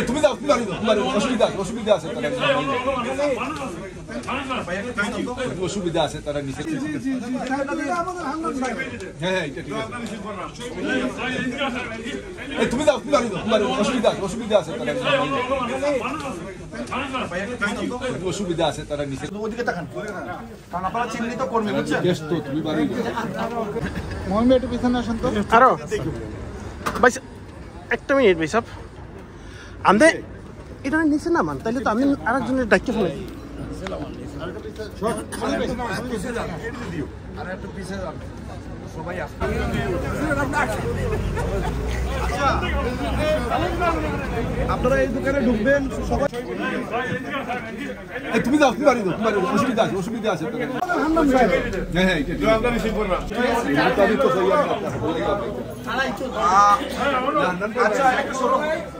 তুমি যাও, তোমার অসুবিধা আছে অসুবিধা আছে তারা নিচে। হ্যাঁ, এটা ঠিক আছে। তুমি যাও, তোমার অসুবিধা আছে তারা অসুবিধা আছে তারা নিচে। ওদিকে তাকান, কারণ আপনারা চিহ্নিত কর্মী বুঝছেন। ব্যস্ত, তুমি বাড়ি মোহাম্মদ একটু পিছনে আসেন তো। আরো ভাই একটা মিনিট ভাই সাহেব, আমাদের এটা নিচে নামান, তাইলে তো আমি আরেকজনের ডাক্তার ফেলে আপনারা এই দোকানে ঢুকবেন সবাই। তুমি যাও, তোমার অসুবিধা আছে হ্যাঁ, এটা ঠিক আছে।